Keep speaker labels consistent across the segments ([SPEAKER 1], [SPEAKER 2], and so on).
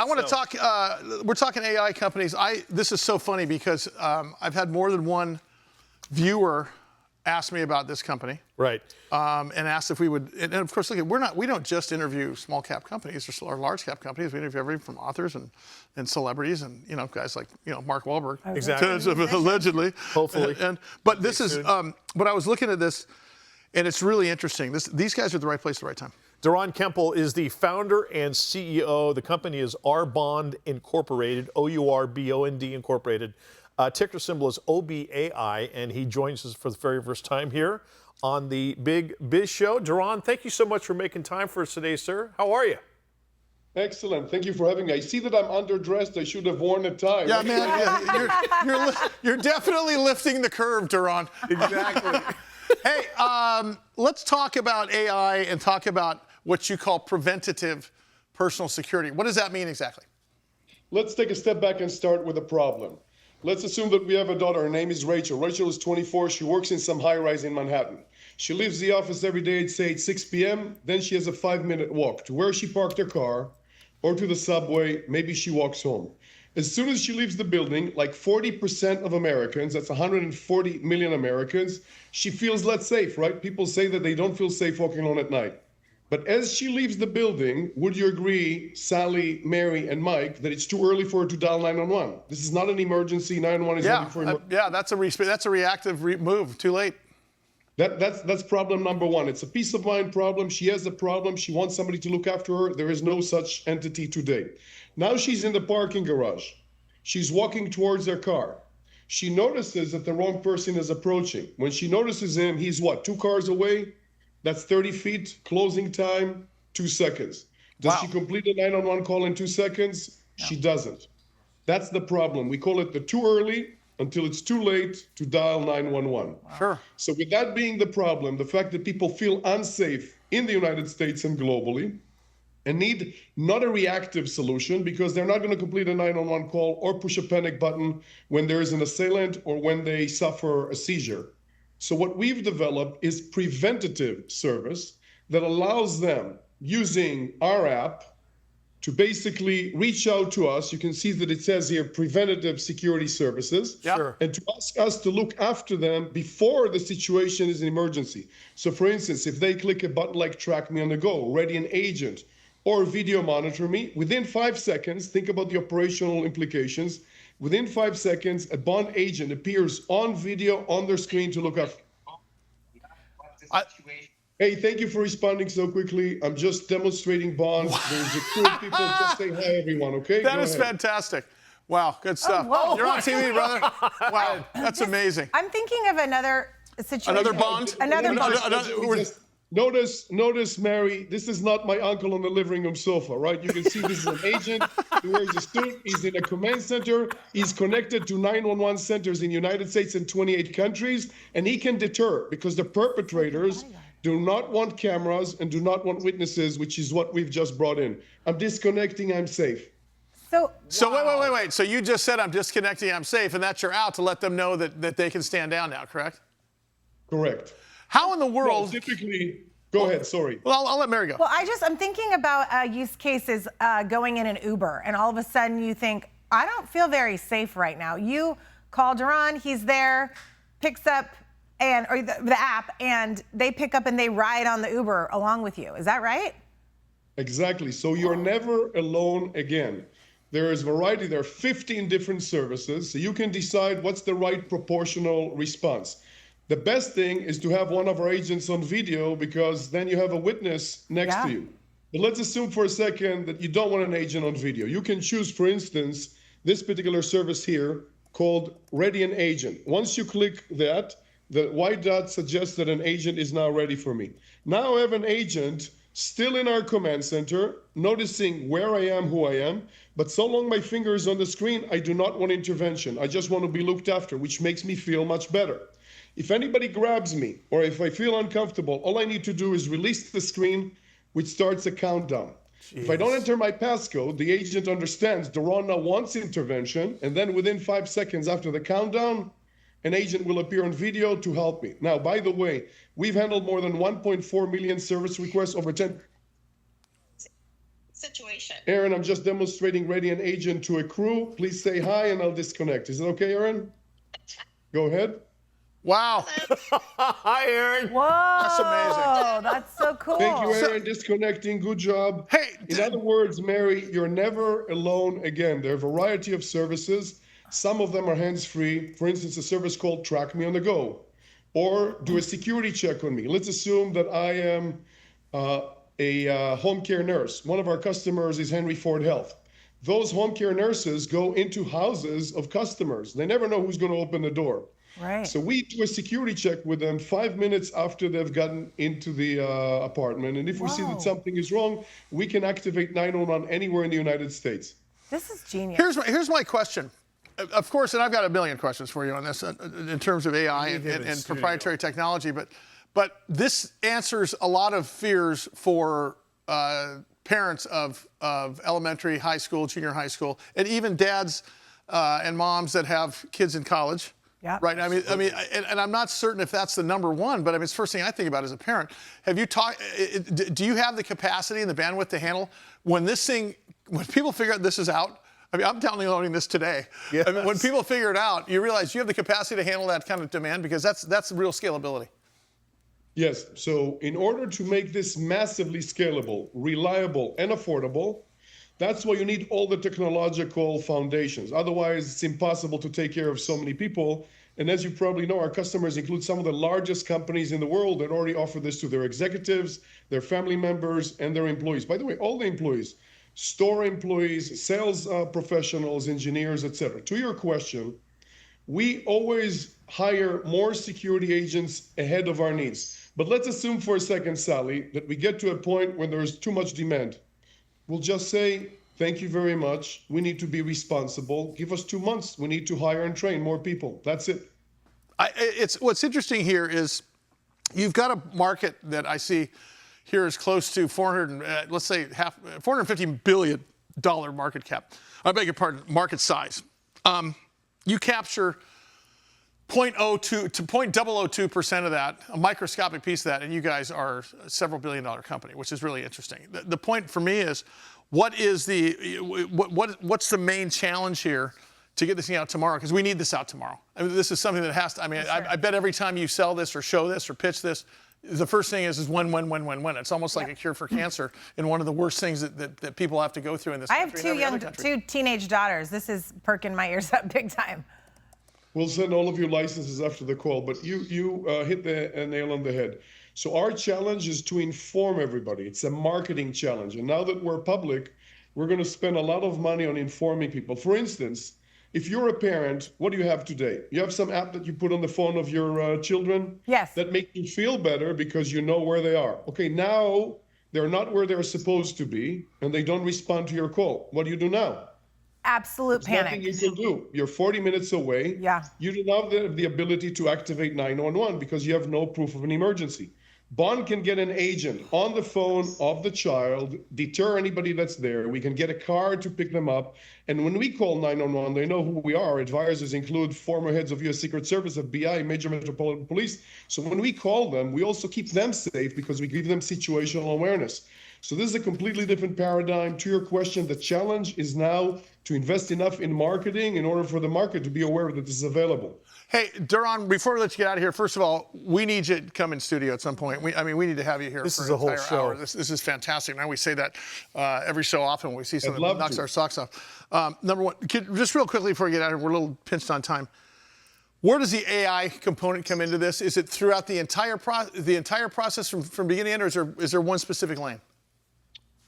[SPEAKER 1] I want to talk. We're talking AI companies. This is so funny because I've had more than one viewer ask me about this company.
[SPEAKER 2] Right.
[SPEAKER 1] And asked if we would. And of course, look, we don't just interview small cap companies or large cap companies. We interview everything from authors and celebrities and guys like Mark Wahlberg.
[SPEAKER 2] Exactly.
[SPEAKER 1] Allegedly.
[SPEAKER 2] Hopefully.
[SPEAKER 1] But this is. But I was looking at this, and it's really interesting. These guys are at the right place at the right time.
[SPEAKER 2] Doron Kempel is the founder and CEO. The company is Arbond Incorporated, O-U-R-B-O-N-D Incorporated. Ticker symbol is OBAI, and he joins us for the very first time here on the Big Biz Show. Doron, thank you so much for making time for us today, sir. How are you?
[SPEAKER 3] Excellent. Thank you for having me. I see that I'm underdressed. I should have worn a tie.
[SPEAKER 1] Yeah, man. Yeah, you're definitely lifting the curve, Doron.
[SPEAKER 2] Exactly.
[SPEAKER 1] Hey, let's talk about AI and talk about what you call preventative personal security. What does that mean exactly?
[SPEAKER 3] Let's take a step back and start with a problem. Let's assume that we have a daughter. Her name is Rachel. Rachel is 24. She works in some high-rise in Manhattan. She leaves the office every day at, say, 6 p.m. Then she has a 5-minute walk to where she parked her car or to the subway. Maybe she walks home. As soon as she leaves the building, like 40% of Americans, that's 140 million Americans, she feels less safe, right? People say that they don't feel safe walking alone at night. But as she leaves the building, would you agree, Sally, Mary, and Mike, that it's too early for her to dial 911? This is not an emergency. 911 is only for emergency.
[SPEAKER 1] Yeah, that's a reactive move. Too late.
[SPEAKER 3] That's problem number one. It's a peace of mind problem. She has a problem. She wants somebody to look after her. There is no such entity today. Now she's in the parking garage. She's walking towards her car. She notices that the wrong person is approaching. When she notices him, he's what, 2 cars away? That's 30 feet. Closing time, 2 seconds. Does she complete a 911 call in 2 seconds? No. She doesn't. That's the problem. We call it the too early until it's too late to dial 911.
[SPEAKER 1] Wow. Sure.
[SPEAKER 3] So with that being the problem, the fact that people feel unsafe in the United States and globally and need not a reactive solution because they're not going to complete a 911 call or push a panic button when there is an assailant or when they suffer a seizure. So what we've developed is preventative service that allows them, using our app, to basically reach out to us. You can see that it says here preventative security services.
[SPEAKER 1] Yeah. Sure.
[SPEAKER 3] And to ask us to look after them before the situation is an emergency. So for instance, if they click a button like track me on the go, ready an agent, or video monitor me, within 5 seconds, think about the operational implications. Within 5 seconds, a bond agent appears on video on their screen to look up. Hey, thank you for responding so quickly. I'm just demonstrating bonds. There's a crew of people. Just say hi, everyone, okay?
[SPEAKER 1] That is fantastic. Wow, good stuff.
[SPEAKER 4] Oh,
[SPEAKER 1] you're on TV, brother. Wow, that's amazing.
[SPEAKER 4] I'm thinking of another situation.
[SPEAKER 1] Another bond?
[SPEAKER 4] Another bond.
[SPEAKER 3] Notice, Mary, this is not my uncle on the living room sofa, right? You can see this is an agent. He wears a suit. He's in a command center. He's connected to 911 centers in the United States and 28 countries, and he can deter because the perpetrators do not want cameras and do not want witnesses, which is what we've just brought in. I'm disconnecting, I'm safe.
[SPEAKER 4] So
[SPEAKER 1] wait. So you just said I'm disconnecting, I'm safe, and that's your out to let them know that they can stand down now, correct?
[SPEAKER 3] Correct.
[SPEAKER 1] How in the world?
[SPEAKER 3] Well, typically, go ahead, sorry.
[SPEAKER 1] Well, I'll let Mary go.
[SPEAKER 4] Well, I'm thinking about use cases going in an Uber, and all of a sudden you think, I don't feel very safe right now. You call Doron, he's there, picks up, or the app, and they pick up and they ride on the Uber along with you. Is that right?
[SPEAKER 3] Exactly. So you're never alone again. There is variety. There are 15 different services, so you can decide what's the right proportional response. The best thing is to have one of our agents on video because then you have a witness next to you. But let's assume for a second that you don't want an agent on video. You can choose, for instance, this particular service here called Ready an Agent. Once you click that, the white dot suggests that an agent is now ready for me. Now I have an agent still in our command center, noticing where I am, who I am, but so long my finger is on the screen, I do not want intervention. I just want to be looked after, which makes me feel much better. If anybody grabs me, or if I feel uncomfortable, all I need to do is release the screen, which starts a countdown. Jeez. If I don't enter my passcode, the agent understands Doron now wants intervention, and then within 5 seconds after the countdown, an agent will appear on video to help me. Now, by the way, we've handled more than 1.4 million service requests over 10.
[SPEAKER 5] situation.
[SPEAKER 3] Aaron, I'm just demonstrating ready an agent to a crew. Please say hi and I'll disconnect. Is it okay, Aaron? Go ahead.
[SPEAKER 1] Wow.
[SPEAKER 2] Hi, Aaron.
[SPEAKER 4] Whoa,
[SPEAKER 1] That's amazing.
[SPEAKER 4] that's so cool.
[SPEAKER 3] Thank you, Aaron. Disconnecting. Good job.
[SPEAKER 1] Hey,
[SPEAKER 3] In other words, Mary, you're never alone again. There are a variety of services. Some of them are hands-free. For instance, a service called Track Me on the Go, or do a security check on me. Let's assume that I am a home care nurse. One of our customers is Henry Ford Health. Those home care nurses go into houses of customers. They never know who's going to open the door.
[SPEAKER 4] Right.
[SPEAKER 3] So we do a security check with them 5 minutes after they've gotten into the apartment. And if we see
[SPEAKER 4] Whoa.
[SPEAKER 3] that something is wrong, we can activate 911 anywhere in the United States.
[SPEAKER 4] This is genius.
[SPEAKER 1] here's my question. Of course, and I've got a million questions for you on this in terms of AI and proprietary technology, but this answers a lot of fears for parents of elementary, high school, junior high school, and even dads and moms that have kids in college.
[SPEAKER 4] Yeah.
[SPEAKER 1] Right. I mean, and I'm not certain if that's the number one, but I mean, it's the first thing I think about as a parent. Have you do you have the capacity and the bandwidth to handle when people figure out this is out? I mean, I'm downloading this today.
[SPEAKER 2] Yes.
[SPEAKER 1] I mean, when people figure it out, you realize you have the capacity to handle that kind of demand, because that's real scalability.
[SPEAKER 3] Yes. So in order to make this massively scalable, reliable, and affordable, that's why you need all the technological foundations. Otherwise, it's impossible to take care of so many people. And as you probably know, our customers include some of the largest companies in the world that already offer this to their executives, their family members, and their employees. By the way, all the employees, store employees, sales professionals, engineers, etc. To your question, we always hire more security agents ahead of our needs. But let's assume for a second, Sally, that we get to a point when there's too much demand. We'll just say, thank you very much. We need to be responsible. Give us 2 months. We need to hire and train more people. That's it.
[SPEAKER 1] What's interesting here is you've got a market that I see here is close to $450 billion market cap. I beg your pardon, market size. You capture 0.02 to 0.002% of that, a microscopic piece of that, and you guys are a several billion-dollar company, which is really interesting. The point for me is, what's the main challenge here to get this thing out tomorrow? Because we need this out tomorrow. I mean, this is something that has to. I mean, sure. I bet every time you sell this or show this or pitch this, the first thing is when. It's almost like a cure for cancer, and one of the worst things that people have to go through in this country.
[SPEAKER 4] I have two teenage daughters. This is perking my ears up big time.
[SPEAKER 3] We'll send all of your licenses after the call, but you hit the nail on the head. So our challenge is to inform everybody. It's a marketing challenge. And now that we're public, we're going to spend a lot of money on informing people. For instance, if you're a parent, what do you have today? You have some app that you put on the phone of your children?
[SPEAKER 4] Yes.
[SPEAKER 3] That makes you feel better because you know where they are. Okay, now they're not where they're supposed to be, and they don't respond to your call. What do you do now?
[SPEAKER 4] Absolute
[SPEAKER 3] There's
[SPEAKER 4] panic.
[SPEAKER 3] nothing you can do. You're 40 minutes away.
[SPEAKER 4] Yeah.
[SPEAKER 3] You do not have the ability to activate 911 because you have no proof of an emergency. Bond can get an agent on the phone of the child, deter anybody that's there. We can get a car to pick them up. And when we call 911, they know who we are. Advisors include former heads of U.S. Secret Service, FBI, major metropolitan police. So when we call them, we also keep them safe because we give them situational awareness. So this is a completely different paradigm. To your question, the challenge is now to invest enough in marketing in order for the market to be aware that this is available.
[SPEAKER 1] Hey, Doron, before we let you get out of here, first of all, we need you to come in studio at some point. We need to have you here.
[SPEAKER 2] This
[SPEAKER 1] for
[SPEAKER 2] is
[SPEAKER 1] an
[SPEAKER 2] a whole
[SPEAKER 1] entire
[SPEAKER 2] show.
[SPEAKER 1] hour. This is fantastic. Now we say that every so often when we see something that knocks our socks off. Number one, just real quickly before we get out of here, we're a little pinched on time. Where does the AI component come into this? Is it throughout the entire process from beginning to end, or is there one specific lane?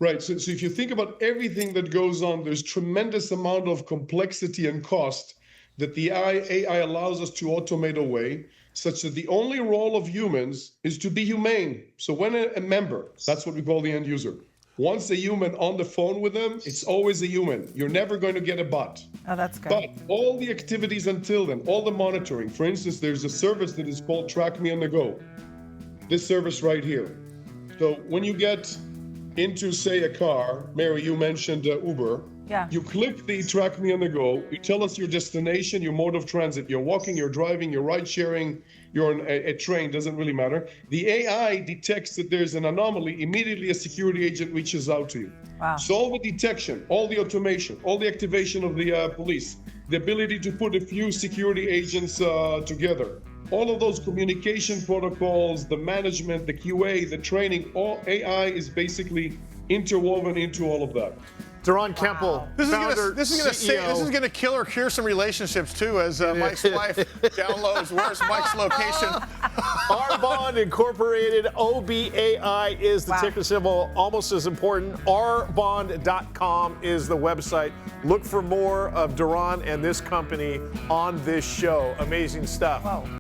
[SPEAKER 3] Right. So if you think about everything that goes on, there's tremendous amount of complexity and cost that the AI allows us to automate away, such that the only role of humans is to be humane. So when a member, that's what we call the end user, wants a human on the phone with them, it's always a human. You're never going to get a bot.
[SPEAKER 4] Oh, that's good.
[SPEAKER 3] But all the activities until then, all the monitoring, for instance, there's a service that is called Track Me on the Go. This service right here. So when you get into, say, a car, Mary, you mentioned Uber.
[SPEAKER 4] Yeah.
[SPEAKER 3] You click the track me on the go. You tell us your destination, your mode of transit. You're walking, you're driving, you're ride sharing, you're on a train, doesn't really matter. The AI detects that there's an anomaly. Immediately a security agent reaches out to you.
[SPEAKER 4] Wow.
[SPEAKER 3] So all the detection, all the automation, all the activation of the police, the ability to put a few security agents together, all of those communication protocols, the management, the QA, the training, all AI is basically interwoven into all of that.
[SPEAKER 2] Doron Kempel, founder, CEO.
[SPEAKER 1] This is gonna kill or cure some relationships too, as Mike's wife downloads. Where's Mike's location?
[SPEAKER 2] Arbond Incorporated, OBAI is the ticker symbol. Almost as important, arbond.com is the website. Look for more of Doron and this company on this show. Amazing stuff.
[SPEAKER 4] Whoa.